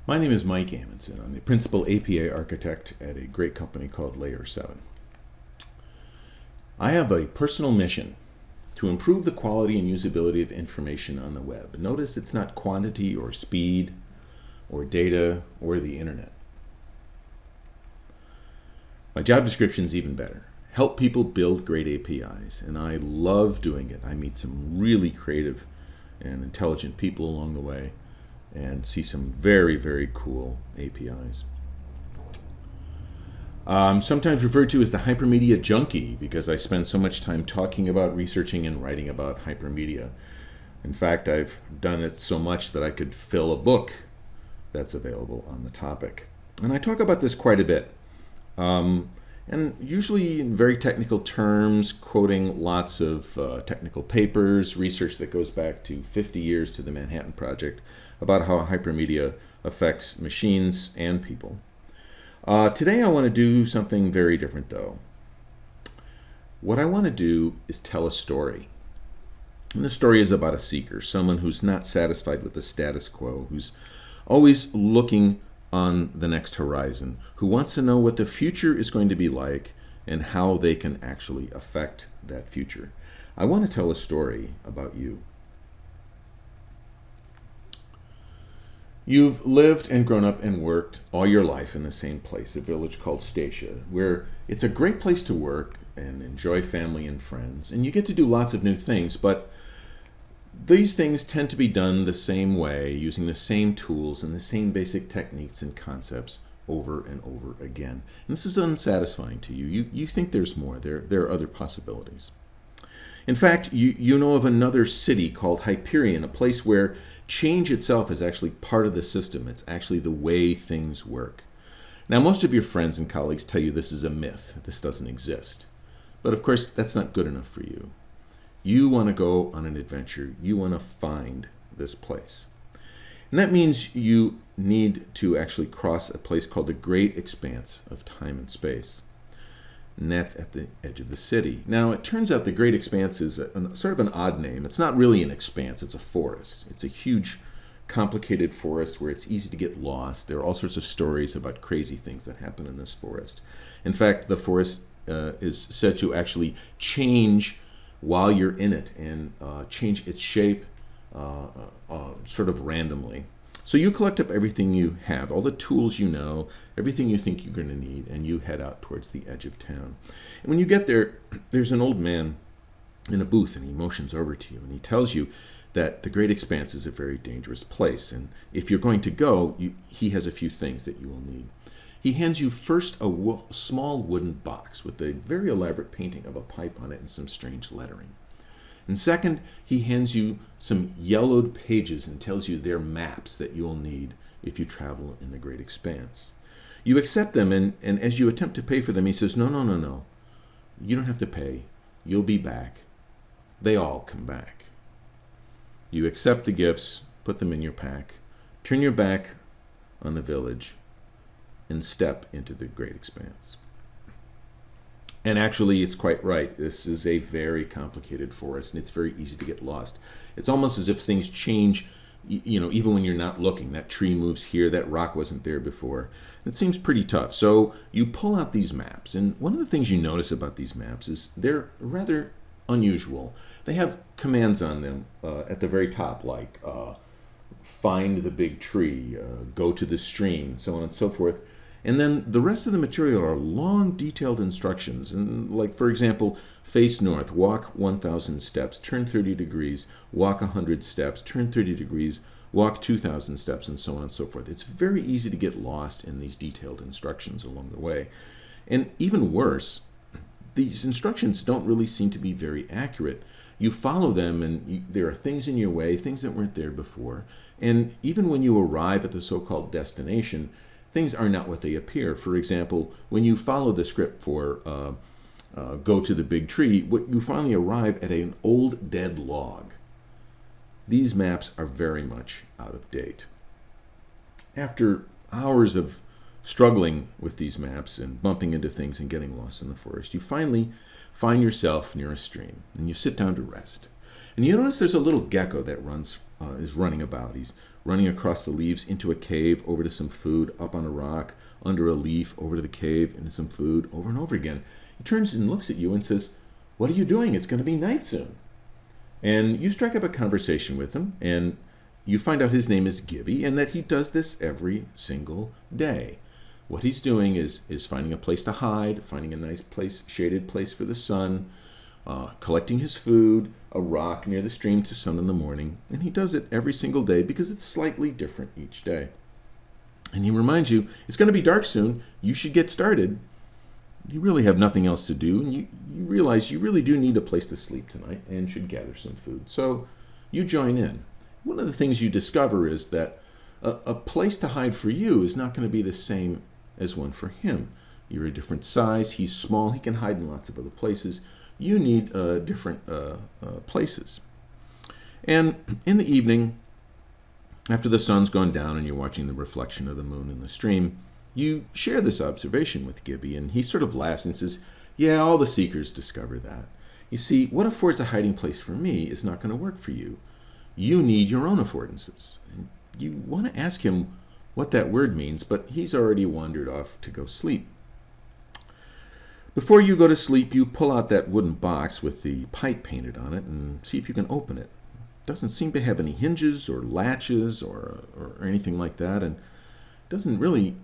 My name is Mike Amundsen. I'm the principal APA architect at a great company called Layer 7. I have a personal mission to improve the quality and usability of information on the web. Notice it's not quantity or speed or data or the internet. My job description is even better. Help people build great APIs, and I love doing it. I meet some really creative and intelligent people along the way and see some very, very cool APIs. I'm sometimes referred to as the Hypermedia junkie because I spend so much time talking about, researching, and writing about hypermedia. In fact, I've done it so much that I could fill a book that's available on the topic. And I talk about this quite a bit. And usually in very technical terms, quoting lots of technical papers, research that goes back to 50 years to the Manhattan Project about how hypermedia affects machines and people. Today I want to do something very different though. What I want to do is tell a story. And the story is about a seeker, someone who's not satisfied with the status quo, who's always looking on the next horizon, who wants to know what the future is going to be like and how they can actually affect that future. I want to tell a story about you. You've lived and grown up and worked all your life in the same place, a village called Statia, where it's a great place to work and enjoy family and friends, and you get to do lots of new things, but these things tend to be done the same way, using the same tools and the same basic techniques and concepts over and over again. And this is unsatisfying to you. You think there's more. There are other possibilities. In fact, you know of another city called Hyperion, a place where change itself is actually part of the system. It's actually the way things work. Now, most of your friends and colleagues tell you this is a myth. This doesn't exist. But of course, that's not good enough for you. You want to go on an adventure. You want to find this place. And that means you need to actually cross a place called the Great Expanse of Time and Space. And that's at the edge of the city. Now, it turns out the Great Expanse is sort of an odd name. It's not really an expanse. It's a forest. It's a huge, complicated forest where it's easy to get lost. There are all sorts of stories about crazy things that happen in this forest. In fact, the forest is said to actually change while you're in it and change its shape sort of randomly. So you collect up everything you have, all the tools you know, everything you think you're going to need, and you head out towards the edge of town. And when you get there, there's an old man in a booth, and he motions over to you, and he tells you that the Great Expanse is a very dangerous place, and if you're going to go, he has a few things that you will need. He hands you first a small wooden box with a very elaborate painting of a pipe on it and some strange lettering. And second, he hands you some yellowed pages and tells you they're maps that you'll need if you travel in the Great Expanse. You accept them, and as you attempt to pay for them, he says, No. You don't have to pay. You'll be back. They all come back. You accept the gifts, put them in your pack, turn your back on the village, and step into the Great Expanse. And actually, it's quite right. This is a very complicated forest, and it's very easy to get lost. It's almost as if things change, even when you're not looking. That tree moves here, that rock wasn't there before. It seems pretty tough. So you pull out these maps, and one of the things you notice about these maps is they're rather unusual. They have commands on them at the very top, like find the big tree, go to the stream, so on and so forth. And then the rest of the material are long, detailed instructions. And like, for example, face north, walk 1,000 steps, turn 30 degrees, walk 100 steps, turn 30 degrees, walk 2,000 steps, and so on and so forth. It's very easy to get lost in these detailed instructions along the way. And even worse, these instructions don't really seem to be very accurate. You follow them, and there are things in your way, things that weren't there before. And even when you arrive at the so-called destination, things are not what they appear. For example, when you follow the script for go to the big tree, you finally arrive at an old dead log. These maps are very much out of date. After hours of struggling with these maps and bumping into things and getting lost in the forest, you finally find yourself near a stream, and you sit down to rest. And you notice there's a little gecko that is running about. He's running across the leaves into a cave, over to some food, up on a rock, under a leaf, over to the cave, into some food, over and over again. He turns and looks at you and says, "What are you doing? It's going to be night soon." And you strike up a conversation with him, and you find out his name is Gibby, and that he does this every single day. What he's doing is finding a place to hide, finding a nice place, shaded place for the sun, collecting his food, a rock near the stream to sun in the morning. And he does it every single day because it's slightly different each day. And he reminds you, it's going to be dark soon. You should get started. You really have nothing else to do, and you realize you really do need a place to sleep tonight and should gather some food. So you join in. One of the things you discover is that a place to hide for you is not going to be the same as one for him. You're a different size. He's small. He can hide in lots of other places. You need different places. And in the evening, after the sun's gone down and you're watching the reflection of the moon in the stream, you share this observation with Gibby, and he sort of laughs and says, "Yeah, all the seekers discover that. You see, what affords a hiding place for me is not going to work for you. You need your own affordances." And you want to ask him what that word means, but he's already wandered off to go sleep. Before you go to sleep, you pull out that wooden box with the pipe painted on it and see if you can open it. It doesn't seem to have any hinges or latches or anything like that, and it doesn't really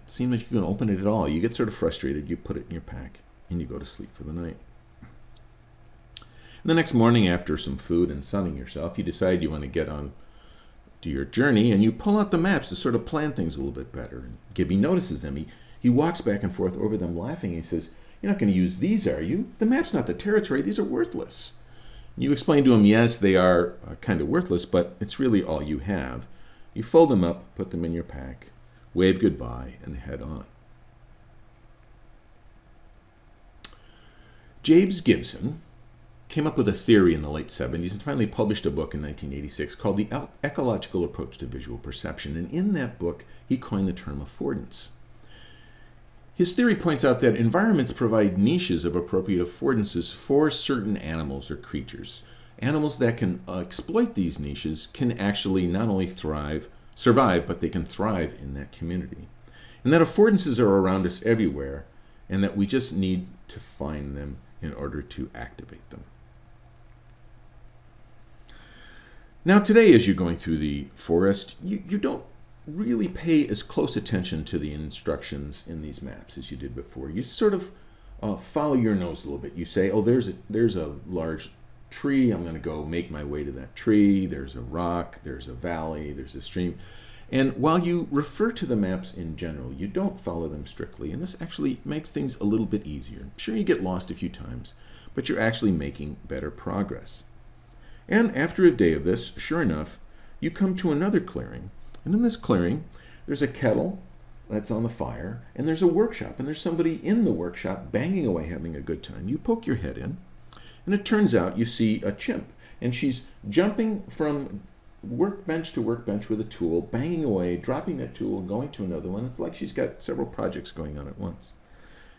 seem that you can open it at all. You get sort of frustrated. You put it in your pack, and you go to sleep for the night. And the next morning, after some food and sunning yourself, you decide you want to get on to your journey, and you pull out the maps to sort of plan things a little bit better. And Gibby notices them. He walks back and forth over them laughing. He says, "You're not going to use these, are you? The map's not the territory. These are worthless." You explain to him, yes, they are kind of worthless, but it's really all you have. You fold them up, put them in your pack, wave goodbye, and head on. James Gibson came up with a theory in the late 70s and finally published a book in 1986 called The Ecological Approach to Visual Perception. And in that book, he coined the term affordance. His theory points out that environments provide niches of appropriate affordances for certain animals or creatures. Animals that can exploit these niches can actually not only survive, but they can thrive in that community. And that affordances are around us everywhere, and that we just need to find them in order to activate them. Now today, as you're going through the forest, you don't really pay as close attention to the instructions in these maps as you did before. You sort of follow your nose a little bit. You say, oh, there's a large tree. I'm going to go make my way to that tree. There's a rock. There's a valley. There's a stream. And while you refer to the maps in general, you don't follow them strictly. And this actually makes things a little bit easier. Sure, you get lost a few times, but you're actually making better progress. And after a day of this, sure enough, you come to another clearing. And in this clearing, there's a kettle that's on the fire, and there's a workshop, and there's somebody in the workshop banging away, having a good time. You poke your head in, and it turns out you see a chimp, and she's jumping from workbench to workbench with a tool, banging away, dropping that tool, and going to another one. It's like she's got several projects going on at once.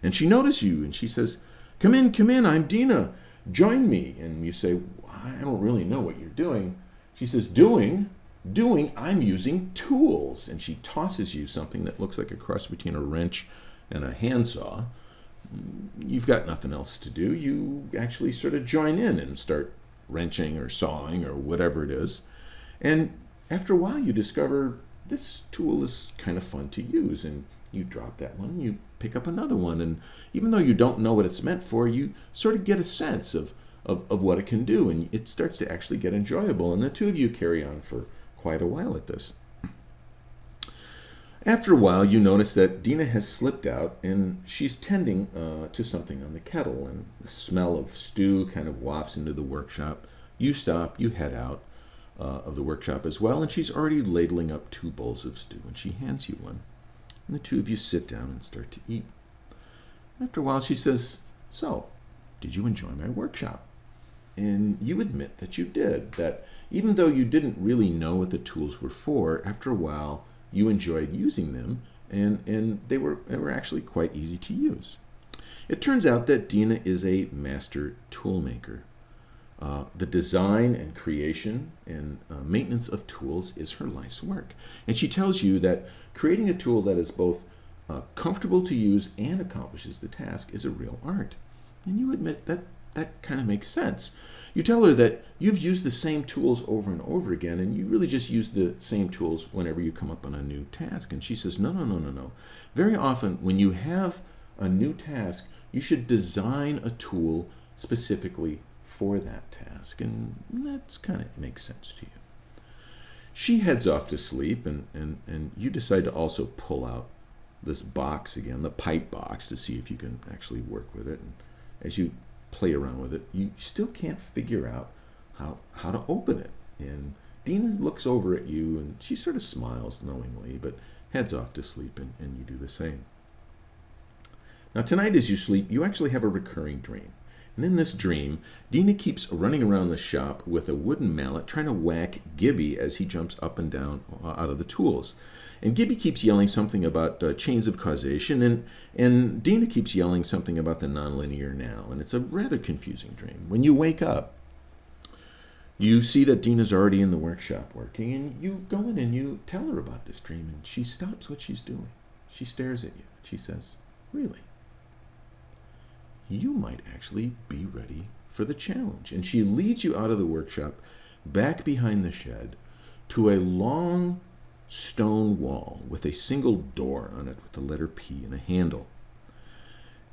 And she notices you, and she says, come in, I'm Dina. Join me." And you say, "I don't really know what you're doing." She says, Doing, I'm using tools." And she tosses you something that looks like a cross between a wrench and a handsaw. You've got nothing else to do. You actually sort of join in and start wrenching or sawing or whatever it is. And after a while, you discover this tool is kind of fun to use. And you drop that one, you pick up another one. And even though you don't know what it's meant for, you sort of get a sense of what it can do. And it starts to actually get enjoyable. And the two of you carry on for quite a while at this. After a while, you notice that Dina has slipped out and she's tending to something on the kettle, and the smell of stew kind of wafts into the workshop. You stop, you head out of the workshop as well, and she's already ladling up 2 bowls of stew, and she hands you one. And the two of you sit down and start to eat. After a while, she says, "So, did you enjoy my workshop?" And you admit that you did, that even though you didn't really know what the tools were for, after a while you enjoyed using them, and they were actually quite easy to use. It turns out that Dina is a master tool maker. The design and creation and maintenance of tools is her life's work. And she tells you that creating a tool that is both comfortable to use and accomplishes the task is a real art. And you admit that that kind of makes sense. You tell her that you've used the same tools over and over again, and you really just use the same tools whenever you come up on a new task. And she says, no, no, no, no, no. Very often when you have a new task, you should design a tool specifically for that task. And that's kind of makes sense to you. She heads off to sleep, and you decide to also pull out this box again, the pipe box, to see if you can actually work with it. And as you play around with it, you still can't figure out how to open it. And Dina looks over at you, and she sort of smiles knowingly, but heads off to sleep, and you do the same. Now tonight as you sleep, you actually have a recurring dream. And in this dream, Dina keeps running around the shop with a wooden mallet trying to whack Gibby as he jumps up and down out of the tools. And Gibby keeps yelling something about chains of causation, and Dina keeps yelling something about the nonlinear now. And it's a rather confusing dream. When you wake up, you see that Dina's already in the workshop working, and you go in and you tell her about this dream, and she stops what she's doing. She stares at you. She says, "Really? You might actually be ready for the challenge." And she leads you out of the workshop, back behind the shed, to a long stone wall with a single door on it with the letter P and a handle.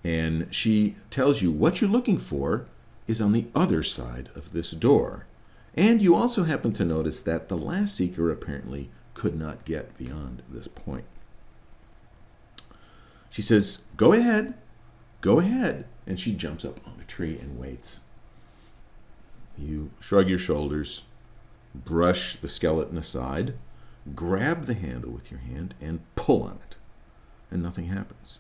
And she tells you what you're looking for is on the other side of this door. And you also happen to notice that the last seeker apparently could not get beyond this point. She says, "Go ahead, go ahead." And she jumps up on a tree and waits. You shrug your shoulders, brush the skeleton aside, grab the handle with your hand, and pull on it. And nothing happens.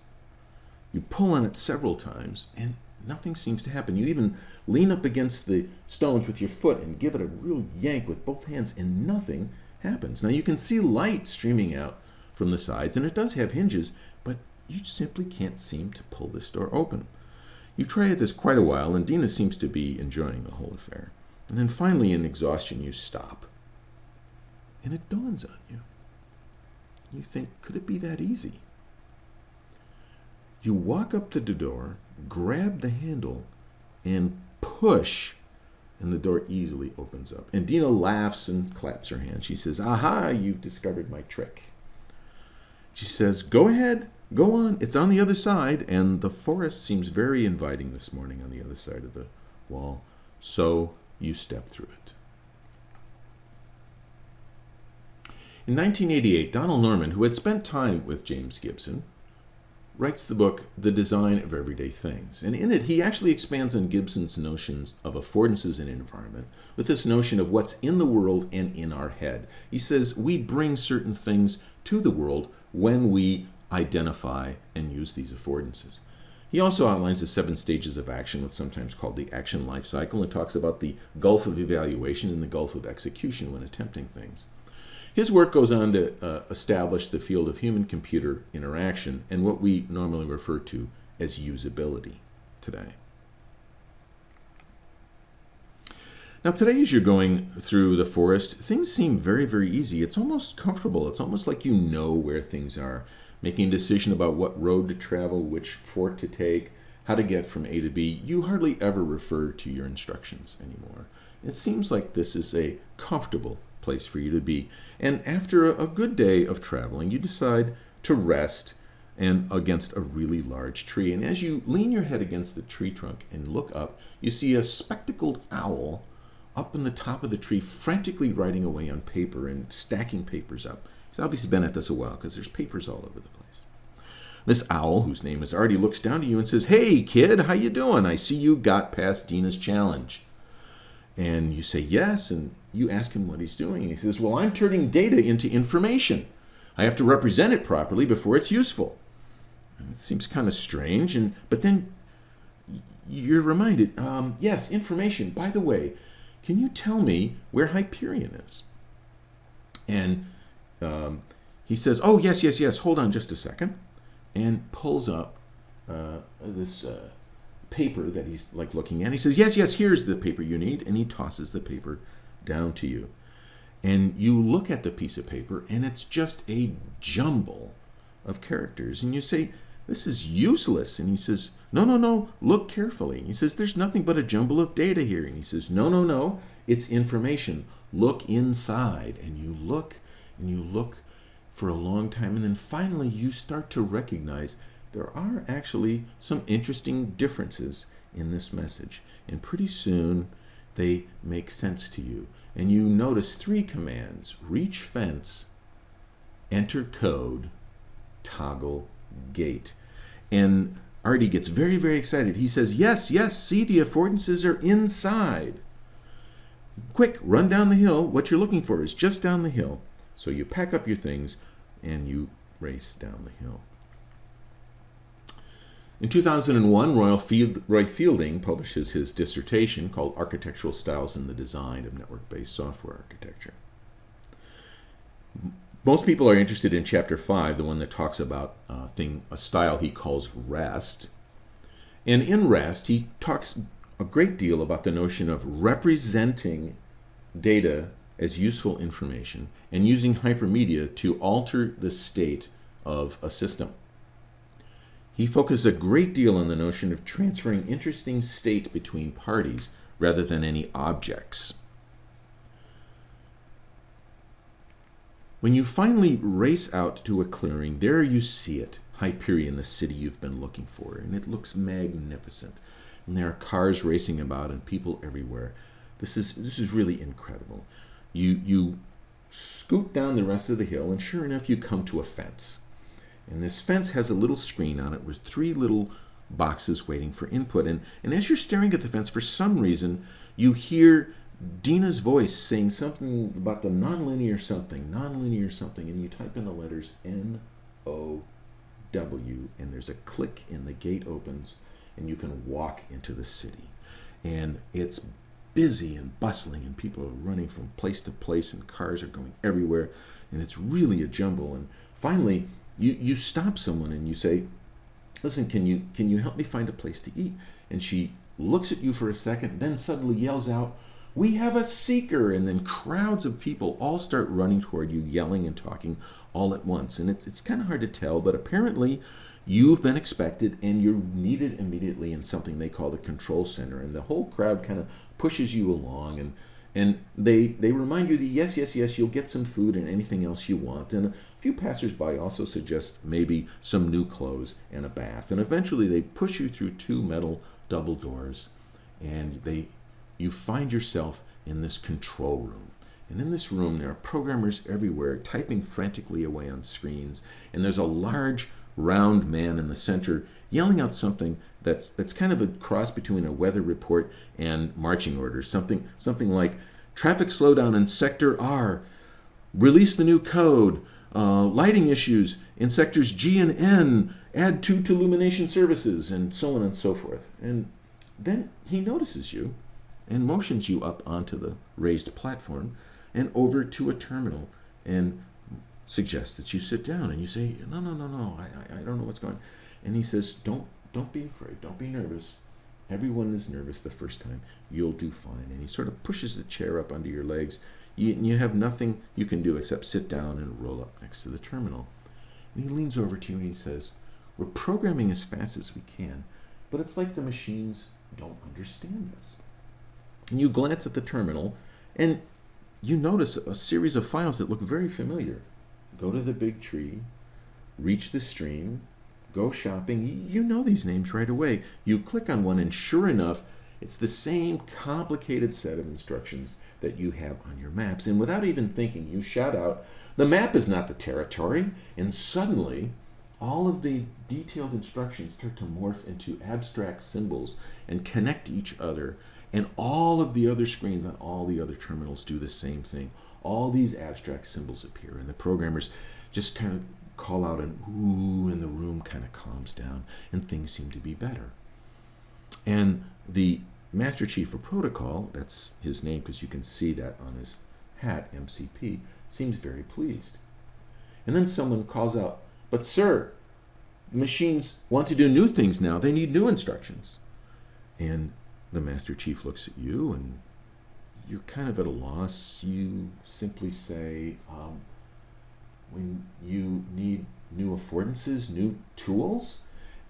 You pull on it several times, and nothing seems to happen. You even lean up against the stones with your foot and give it a real yank with both hands, and nothing happens. Now you can see light streaming out from the sides, and it does have hinges, but you simply can't seem to pull this door open. You try this quite a while, and Dina seems to be enjoying the whole affair. And then finally, in exhaustion, you stop. And it dawns on you. You think, could it be that easy? You walk up to the door, grab the handle, and push, and the door easily opens up. And Dina laughs and claps her hands. She says, "Aha, you've discovered my trick." She says, "Go ahead. Go on, it's on the other side," and the forest seems very inviting this morning on the other side of the wall, so you step through it. In 1988, Donald Norman, who had spent time with James Gibson, writes the book The Design of Everyday Things, and in it he actually expands on Gibson's notions of affordances and environment with this notion of what's in the world and in our head. He says we bring certain things to the world when we identify and use these affordances. He also outlines the 7 stages of action, what's sometimes called the action life cycle, and talks about the gulf of evaluation and the gulf of execution when attempting things. His work goes on to establish the field of human-computer interaction and what we normally refer to as usability today. Now today, as you're going through the forest, things seem very, very easy. It's almost comfortable. It's almost like you know where things are. Making a decision about what road to travel, which fork to take, how to get from A to B. You hardly ever refer to your instructions anymore. It seems like this is a comfortable place for you to be. And after a good day of traveling, you decide to rest and against a really large tree. And as you lean your head against the tree trunk and look up, you see a spectacled owl up in the top of the tree, frantically writing away on paper and stacking papers up. He's obviously been at this a while because there's papers all over the place. This owl, whose name is Artie, looks down to you and says, "Hey, kid, how you doing? I see you got past Dina's challenge." And you say yes, and you ask him what he's doing. And he says, "Well, I'm turning data into information. I have to represent it properly before it's useful." And it seems kind of strange, but then you're reminded, yes, information. By the way, can you tell me where Hyperion is? And he says, "Oh, yes, hold on just a second," and pulls up this paper that he's like looking at. He says, yes, yes, here's the paper you need. And he tosses the paper down to you. And you look at the piece of paper, and it's just a jumble of characters. And you say, this is useless. And he says, no, no, no, look carefully. He says, there's nothing but a jumble of data here. And he says, no, no, no, it's information. Look inside. And you look for a long time. And then finally you start to recognize there are actually some interesting differences in this message. And pretty soon they make sense to you. And you notice 3 commands: reach fence, enter code, toggle gate. And Artie gets very, very excited. He says, yes, yes, see, the affordances are inside. Quick, run down the hill. What you're looking for is just down the hill. So you pack up your things and you race down the hill. In 2001, Roy Fielding publishes his dissertation called Architectural Styles in the Design of Network-Based Software Architecture. Most people are interested in Chapter 5, the one that talks about a style he calls REST. And in REST, he talks a great deal about the notion of representing data as useful information and using hypermedia to alter the state of a system. He focuses a great deal on the notion of transferring interesting state between parties rather than any objects. When you finally race out to a clearing, there you see it, Hyperion, the city you've been looking for, and it looks magnificent. And there are cars racing about and people everywhere. This is really incredible. You scoot down the rest of the hill, and sure enough, you come to a fence. And this fence has a little screen on it with 3 little boxes waiting for input. And as you're staring at the fence, for some reason, you hear Dina's voice saying something about the nonlinear something, and you type in the letters N-O-W, and there's a click and the gate opens, and you can walk into the city. And it's busy and bustling, and people are running from place to place, and cars are going everywhere, and it's really a jumble. And finally, you stop someone and you say, listen, can you help me find a place to eat? And she looks at you for a second, then suddenly yells out, we have a seeker! And then crowds of people all start running toward you, yelling and talking all at once. And it's kind of hard to tell, but apparently you've been expected and you're needed immediately in something they call the control center. And the whole crowd kind of pushes you along, and they remind you that yes, yes, yes, you'll get some food and anything else you want. And a few passersby also suggest maybe some new clothes and a bath. And eventually they push you through 2 metal double doors, and you find yourself in this control room. And in this room, there are programmers everywhere typing frantically away on screens. And there's a large, round man in the center yelling out something that's kind of a cross between a weather report and marching orders. Something like, traffic slowdown in Sector R, release the new code, lighting issues in sectors G and N, add 2 to illumination services, and so on and so forth. And then he notices you and motions you up onto the raised platform and over to a terminal and suggests that you sit down. And you say, no, I don't know what's going on. And he says, don't be afraid, don't be nervous. Everyone is nervous the first time. You'll do fine. And he sort of pushes the chair up under your legs. You have nothing you can do except sit down and roll up next to the terminal. And he leans over to you and he says, we're programming as fast as we can, but it's like the machines don't understand this. And you glance at the terminal, and you notice a series of files that look very familiar. Go to the big tree, reach the stream, go shopping. You know these names right away. You click on one, and sure enough, it's the same complicated set of instructions that you have on your maps. And without even thinking, you shout out, the map is not the territory. And suddenly, all of the detailed instructions start to morph into abstract symbols and connect to each other. And all of the other screens on all the other terminals do the same thing. All these abstract symbols appear, and the programmers just kind of call out an ooh, and the room kind of calms down, and things seem to be better. And the Master Chief of Protocol, that's his name because you can see that on his hat, MCP, seems very pleased. And then someone calls out, but sir, the machines want to do new things now. They need new instructions. And the Master Chief looks at you, and you're kind of at a loss. You simply say, when you need new affordances, new tools,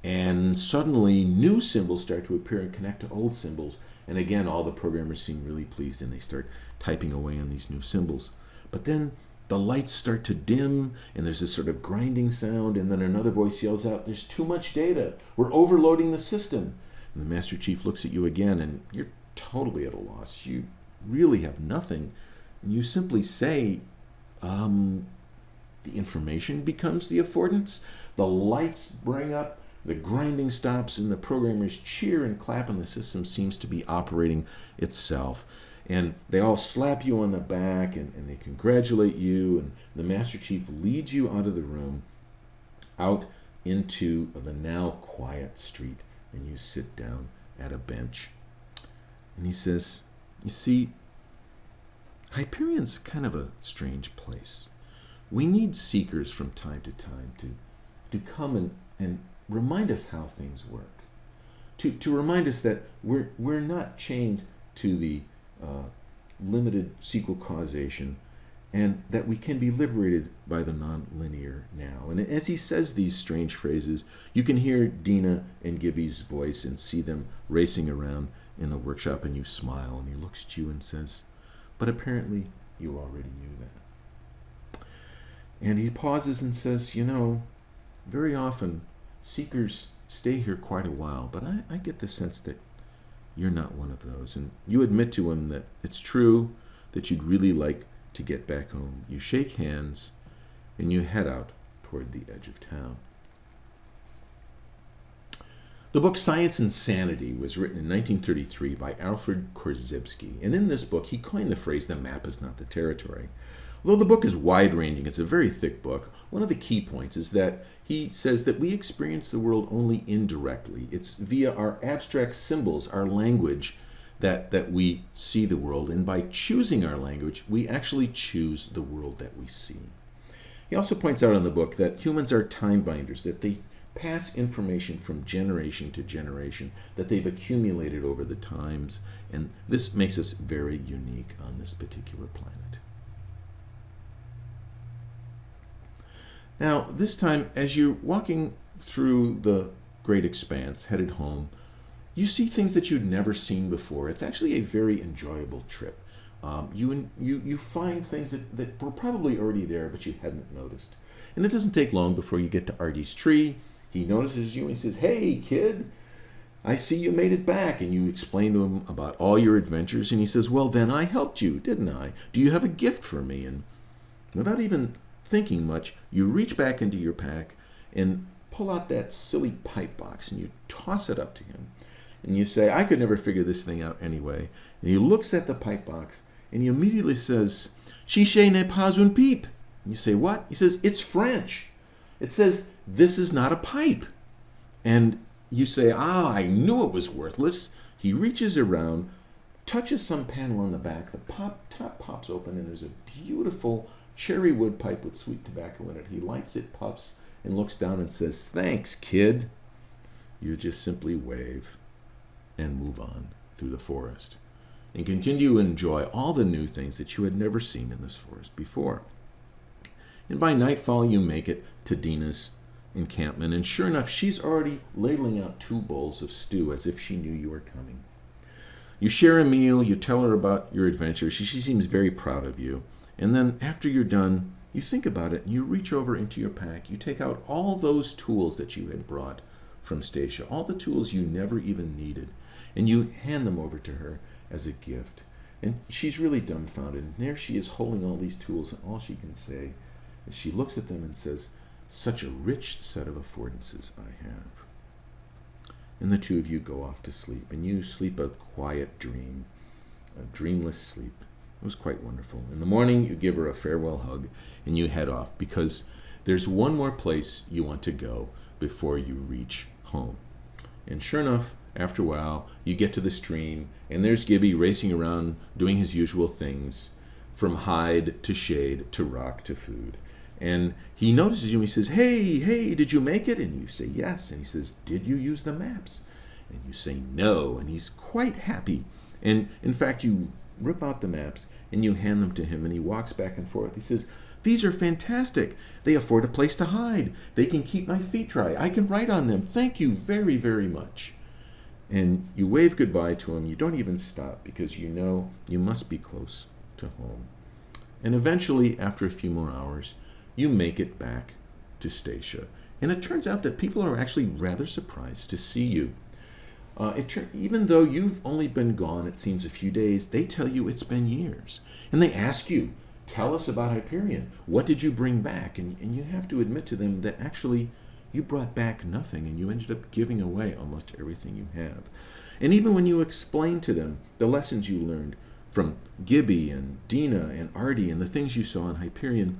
and suddenly new symbols start to appear and connect to old symbols. And again, all the programmers seem really pleased, and they start typing away on these new symbols. But then the lights start to dim, and there's this sort of grinding sound, and then another voice yells out, "There's too much data. We're overloading the system." And the Master Chief looks at you again, and you're totally at a loss. You really have nothing. And you simply say, the information becomes the affordance. The lights bring up, the grinding stops, and the programmers cheer and clap, and the system seems to be operating itself. And they all slap you on the back, and they congratulate you, and the Master Chief leads you out of the room, out into the now quiet street, and you sit down at a bench. And he says, "You see, Hyperion's kind of a strange place. We need seekers from time to time to come and remind us how things work, to remind us that we're not chained to the limited sequel causation, and that we can be liberated by the nonlinear now." And as he says these strange phrases, you can hear Dina and Gibby's voice and see them racing around in the workshop, and you smile, and he looks at you and says, "But apparently you already knew that." And he pauses and says, very often seekers stay here quite a while, but I get the sense that you're not one of those." And you admit to him that it's true, that you'd really like to get back home. You shake hands, and you head out toward the edge of town. The book Science and Sanity was written in 1933 by Alfred Korzybski, and in this book he coined the phrase, "the map is not the territory." Although the book is wide-ranging, it's a very thick book, one of the key points is that he says that we experience the world only indirectly. It's via our abstract symbols, our language, that we see the world, and by choosing our language, we actually choose the world that we see. He also points out in the book that humans are time binders, that they pass information from generation to generation, that they've accumulated over the times, and this makes us very unique on this particular planet. Now, this time, as you're walking through the great expanse, headed home, you see things that you'd never seen before. It's actually a very enjoyable trip. You find things that were probably already there, but you hadn't noticed. And it doesn't take long before you get to Artie's tree. He notices you and he says, "Hey, kid, I see you made it back." And you explain to him about all your adventures. And he says, "Well, then I helped you, didn't I? Do you have a gift for me?" And without even thinking much, you reach back into your pack and pull out that silly pipe box, and you toss it up to him. And you say, "I could never figure this thing out anyway." And he looks at the pipe box, and he immediately says, "Chiche n'est pas une pipe." And you say, "What?" He says, "It's French. It says, this is not a pipe." And you say, "I knew it was worthless." He reaches around, touches some panel on the back, the top pops open, and there's a beautiful cherry wood pipe with sweet tobacco in it. He lights it, puffs, and looks down and says, "Thanks, kid." You just simply wave and move on through the forest and continue to enjoy all the new things that you had never seen in this forest before. And by nightfall, you make it to Dina's encampment, and sure enough, she's already ladling out 2 bowls of stew as if she knew you were coming. You share a meal, you tell her about your adventure. She seems very proud of you. And then after you're done, you think about it, and you reach over into your pack. You take out all those tools that you had brought from Stacia, all the tools you never even needed, and you hand them over to her as a gift. And she's really dumbfounded. And there she is holding all these tools, and all she can say is she looks at them and says, "Such a rich set of affordances I have." And the two of you go off to sleep, and you sleep a quiet dream, a dreamless sleep. It was quite wonderful. In the morning, you give her a farewell hug, and you head off, because there's one more place you want to go before you reach home. And sure enough, after a while, you get to the stream, and there's Gibby racing around doing his usual things, from hide to shade to rock to food. And he notices you, and he says, hey, did you make it?" And you say, "Yes." And he says, "Did you use the maps?" And you say no, and he's quite happy. And in fact, you rip out the maps and you hand them to him, and he walks back and forth. He says, "These are fantastic. They afford a place to hide. They can keep my feet dry. I can write on them. Thank you very, very much." And you wave goodbye to him. You don't even stop because you know you must be close to home. And eventually, after a few more hours, you make it back to Statia. And it turns out that people are actually rather surprised to see you. Even though you've only been gone, it seems, a few days, they tell you it's been years. And they ask you, "Tell us about Hyperion. What did you bring back?" And you have to admit to them that actually you brought back nothing, and you ended up giving away almost everything you have. And even when you explain to them the lessons you learned from Gibby and Dina and Artie and the things you saw in Hyperion,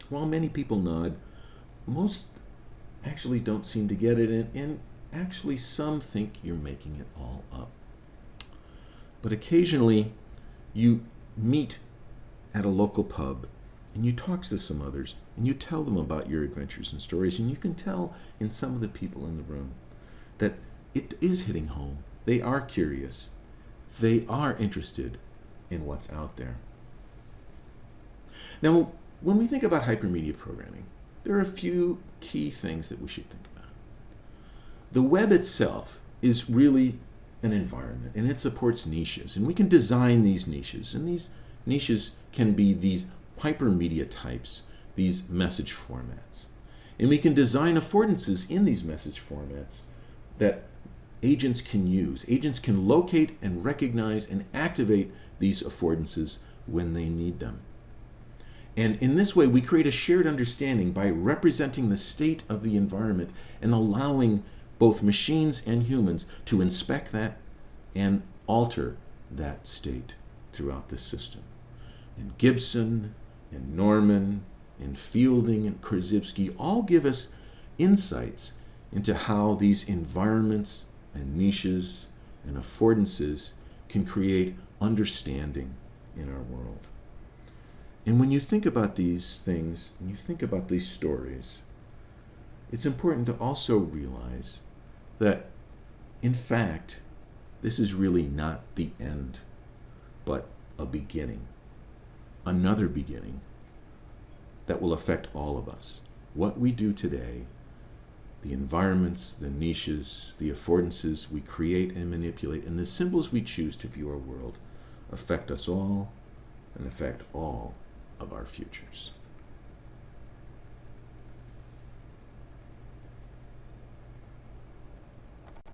while many people nod, most actually don't seem to get it, and actually some think you're making it all up. But occasionally you meet at a local pub and you talk to some others and you tell them about your adventures and stories, and you can tell in some of the people in the room that it is hitting home. They are curious. They are interested in what's out there. Now, when we think about hypermedia programming, there are a few key things that we should think about. The web itself is really an environment, and it supports niches, and we can design these niches, and these niches can be these hypermedia types, these message formats. And we can design affordances in these message formats that agents can use. Agents can locate and recognize and activate these affordances when they need them. And in this way, we create a shared understanding by representing the state of the environment and allowing both machines and humans to inspect that and alter that state throughout the system. And Gibson and Norman and Fielding and Krasivsky all give us insights into how these environments and niches and affordances can create understanding in our world. And when you think about these things, and you think about these stories, it's important to also realize that, in fact, this is really not the end, but a beginning. Another beginning that will affect all of us. What we do today, the environments, the niches, the affordances we create and manipulate, and the symbols we choose to view our world affect us all and affect all of our futures.